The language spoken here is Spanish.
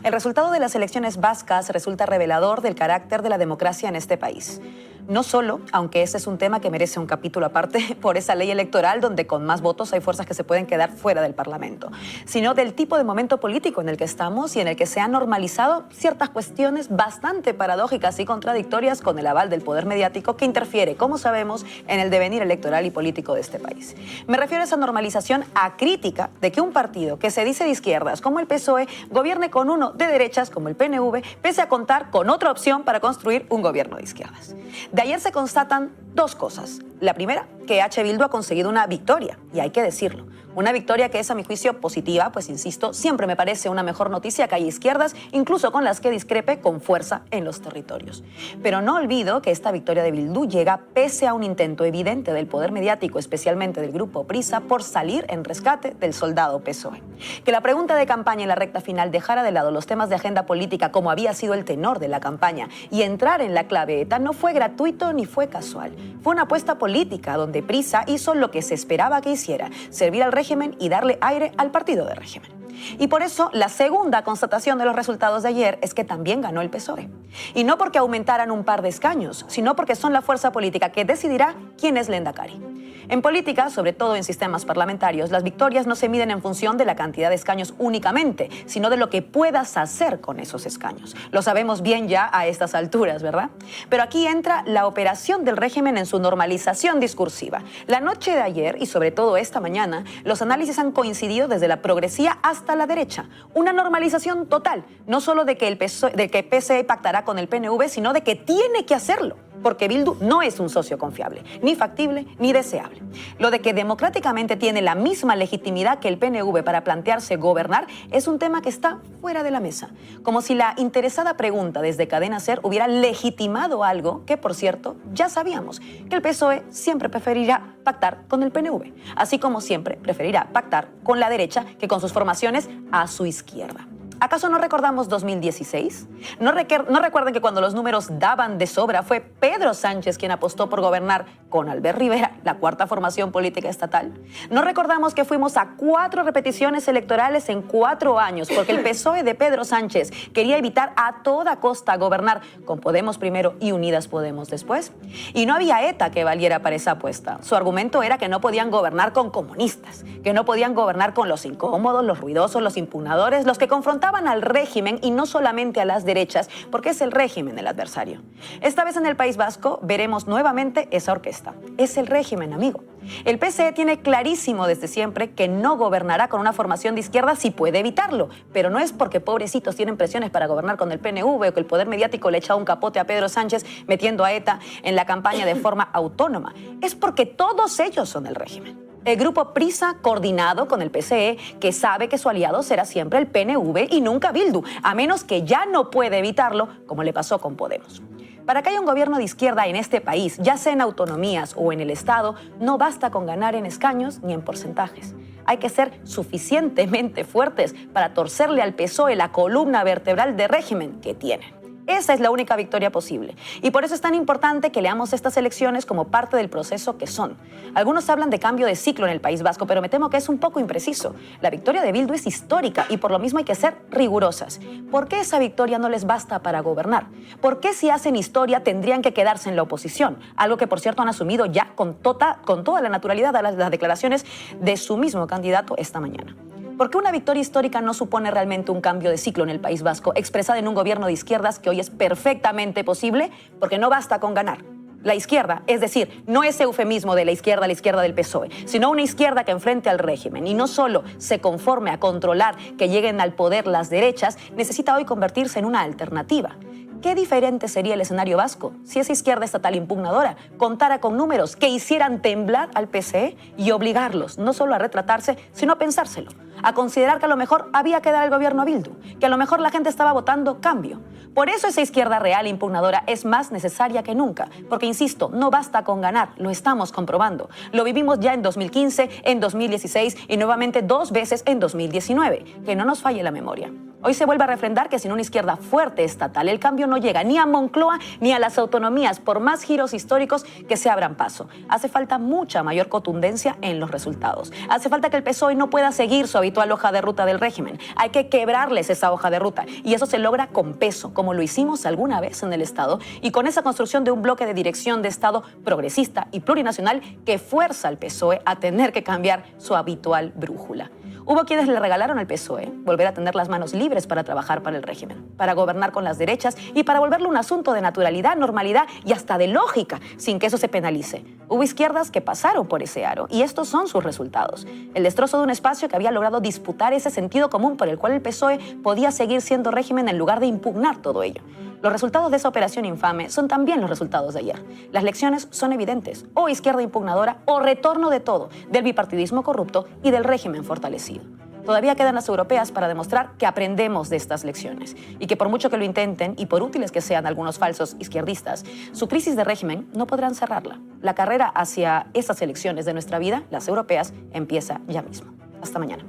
El resultado de las elecciones vascas resulta revelador del carácter de la democracia en este país. No solo, aunque ese es un tema que merece un capítulo aparte, por esa ley electoral donde con más votos hay fuerzas que se pueden quedar fuera del Parlamento, sino del tipo de momento político en el que estamos y en el que se han normalizado ciertas cuestiones bastante paradójicas y contradictorias con el aval del poder mediático que interfiere, como sabemos, en el devenir electoral y político de este país. Me refiero a esa normalización acrítica de que un partido que se dice de izquierdas, como el PSOE, gobierne con uno de derechas, como el PNV, pese a contar con otra opción para construir un gobierno de izquierdas. De ayer se constatan dos cosas. La primera, que Bildu ha conseguido una victoria, y hay que decirlo. Una victoria que es, a mi juicio, positiva, pues insisto, siempre me parece una mejor noticia que haya izquierdas, incluso con las que discrepe, con fuerza en los territorios. Pero no olvido que esta victoria de Bildu llega pese a un intento evidente del poder mediático, especialmente del grupo Prisa, por salir en rescate del soldado PSOE. Que la pregunta de campaña en la recta final dejara de lado los temas de agenda política como había sido el tenor de la campaña y entrar en la clave ETA no fue gratuito ni fue casual. Fue una apuesta política donde Prisa hizo lo que se esperaba que hiciera, servir al régimen y darle aire al partido de régimen. Y por eso la segunda constatación de los resultados de ayer es que también ganó el PSOE. Y no porque aumentaran un par de escaños, sino porque son la fuerza política que decidirá quién es Lehendakari. En política, sobre todo en sistemas parlamentarios, las victorias no se miden en función de la cantidad de escaños únicamente, sino de lo que puedas hacer con esos escaños. Lo sabemos bien ya a estas alturas, ¿verdad? Pero aquí entra la operación del régimen en su normalización discursiva. La noche de ayer y sobre todo esta mañana, los análisis han coincidido desde la progresía hasta la derecha. Una normalización total, no solo de que el PSE pactará con el PNV, sino de que tiene que hacerlo. Porque Bildu no es un socio confiable, ni factible, ni deseable. Lo de que democráticamente tiene la misma legitimidad que el PNV para plantearse gobernar es un tema que está fuera de la mesa. Como si la interesada pregunta desde Cadena SER hubiera legitimado algo que, por cierto, ya sabíamos, que el PSOE siempre preferirá pactar con el PNV, así como siempre preferirá pactar con la derecha que con sus formaciones a su izquierda. ¿Acaso no recordamos 2016? ¿No recuerdan que cuando los números daban de sobra fue Pedro Sánchez quien apostó por gobernar con Albert Rivera, la cuarta formación política estatal? ¿No recordamos que fuimos a 4 repeticiones electorales en 4 años porque el PSOE de Pedro Sánchez quería evitar a toda costa gobernar con Podemos primero y Unidas Podemos después? Y no había ETA que valiera para esa apuesta. Su argumento era que no podían gobernar con comunistas, que no podían gobernar con los incómodos, los ruidosos, los impugnadores, los que confrontaban al régimen y no solamente a las derechas, porque es el régimen el adversario. Esta vez en el País Vasco veremos nuevamente esa orquesta. Es el régimen, amigo. El PSE tiene clarísimo desde siempre que no gobernará con una formación de izquierda si puede evitarlo, pero no es porque pobrecitos tienen presiones para gobernar con el PNV o que el poder mediático le echa un capote a Pedro Sánchez metiendo a ETA en la campaña de forma autónoma. Es porque todos ellos son el régimen. El grupo Prisa, coordinado con el PSE, que sabe que su aliado será siempre el PNV y nunca Bildu, a menos que ya no puede evitarlo, como le pasó con Podemos. Para que haya un gobierno de izquierda en este país, ya sea en autonomías o en el Estado, no basta con ganar en escaños ni en porcentajes. Hay que ser suficientemente fuertes para torcerle al PSOE la columna vertebral de régimen que tienen. Esa es la única victoria posible. Y por eso es tan importante que leamos estas elecciones como parte del proceso que son. Algunos hablan de cambio de ciclo en el País Vasco, pero me temo que es un poco impreciso. La victoria de Bildu es histórica y por lo mismo hay que ser rigurosas. ¿Por qué esa victoria no les basta para gobernar? ¿Por qué si hacen historia tendrían que quedarse en la oposición? Algo que, por cierto, han asumido ya con toda la naturalidad las declaraciones de su mismo candidato esta mañana. Porque una victoria histórica no supone realmente un cambio de ciclo en el País Vasco, expresada en un gobierno de izquierdas que hoy es perfectamente posible, porque no basta con ganar. La izquierda, es decir, no ese eufemismo de la izquierda del PSOE, sino una izquierda que enfrente al régimen y no solo se conforme a controlar que lleguen al poder las derechas, necesita hoy convertirse en una alternativa. ¿Qué diferente sería el escenario vasco si esa izquierda estatal impugnadora contara con números que hicieran temblar al PSE y obligarlos no solo a retratarse, sino a pensárselo, a considerar que a lo mejor había que dar el gobierno a Bildu, que a lo mejor la gente estaba votando cambio? Por eso esa izquierda real e impugnadora es más necesaria que nunca, porque insisto, no basta con ganar, lo estamos comprobando. Lo vivimos ya en 2015, en 2016 y nuevamente 2 veces en 2019. Que no nos falle la memoria. Hoy se vuelve a refrendar que sin una izquierda fuerte estatal, el cambio no llega ni a Moncloa ni a las autonomías, por más giros históricos que se abran paso. Hace falta mucha mayor contundencia en los resultados. Hace falta que el PSOE no pueda seguir su habitual hoja de ruta del régimen. Hay que quebrarles esa hoja de ruta y eso se logra con peso, como lo hicimos alguna vez en el Estado y con esa construcción de un bloque de dirección de Estado progresista y plurinacional que fuerza al PSOE a tener que cambiar su habitual brújula. Hubo quienes le regalaron al PSOE volver a tener las manos libres para trabajar para el régimen, para gobernar con las derechas y para volverlo un asunto de naturalidad, normalidad y hasta de lógica, sin que eso se penalice. Hubo izquierdas que pasaron por ese aro y estos son sus resultados. El destrozo de un espacio que había logrado disputar ese sentido común por el cual el PSOE podía seguir siendo régimen en lugar de impugnar todo ello. Los resultados de esa operación infame son también los resultados de ayer. Las lecciones son evidentes: o izquierda impugnadora o retorno de todo, del bipartidismo corrupto y del régimen fortalecido. Todavía quedan las europeas para demostrar que aprendemos de estas lecciones y que por mucho que lo intenten y por útiles que sean algunos falsos izquierdistas, su crisis de régimen no podrán cerrarla. La carrera hacia esas elecciones de nuestra vida, las europeas, empieza ya mismo. Hasta mañana.